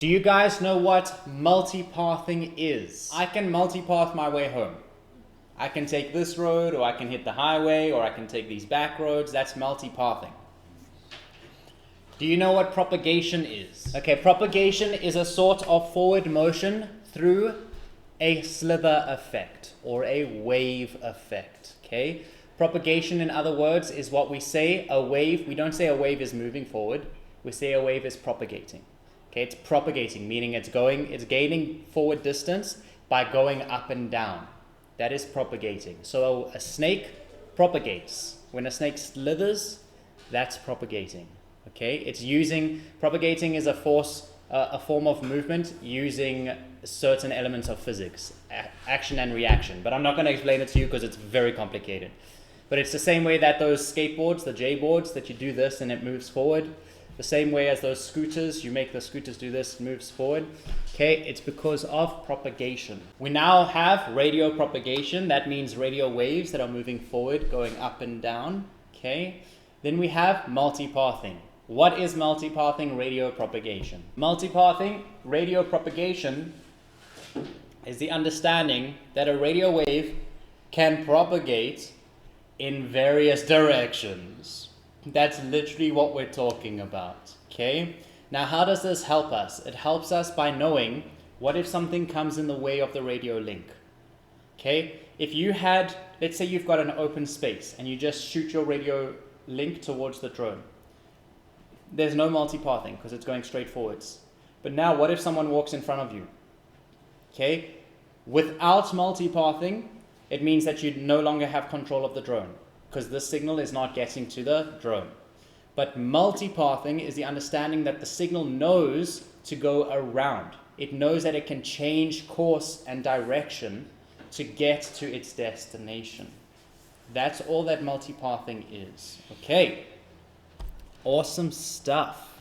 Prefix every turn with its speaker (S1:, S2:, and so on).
S1: Do you guys know what multipathing is? I can multipath my way home. I can take this road, or I can hit the highway, or I can take these back roads. That's multipathing. Do you know what propagation is? Okay, propagation is a sort of forward motion through a slither effect or a wave effect. Okay, propagation, in other words, is what we say a wave. We don't say a wave is moving forward. We say a wave is propagating. Okay, it's propagating, meaning it's gaining forward distance by going up and down. That is propagating. So a snake propagates. When a snake slithers, that's propagating. Okay, propagating is a form of movement using certain elements of physics, action and reaction. But I'm not going to explain it to you because it's very complicated. But it's the same way that those skateboards, the J-boards, that you do this and it moves forward. The same way as those scooters, you make the scooters do this, moves forward. Okay, it's because of propagation. We now have radio propagation. That means radio waves that are moving forward, going up and down. Okay, then we have multipathing. What is multipathing radio propagation? Multipathing radio propagation is the understanding that a radio wave can propagate in various directions. That's literally what we're talking about, okay? Now, how does this help us? It helps us by knowing what if something comes in the way of the radio link, okay? If you had, let's say you've got an open space and you just shoot your radio link towards the drone. There's no multipathing because it's going straight forwards. But now, what if someone walks in front of you, okay? Without multipathing, it means that you no longer have control of the drone, because this signal is not getting to the drone. But multipathing is the understanding that the signal knows to go around. It knows that it can change course and direction to get to its destination. That's all that multipathing is. Okay, awesome stuff.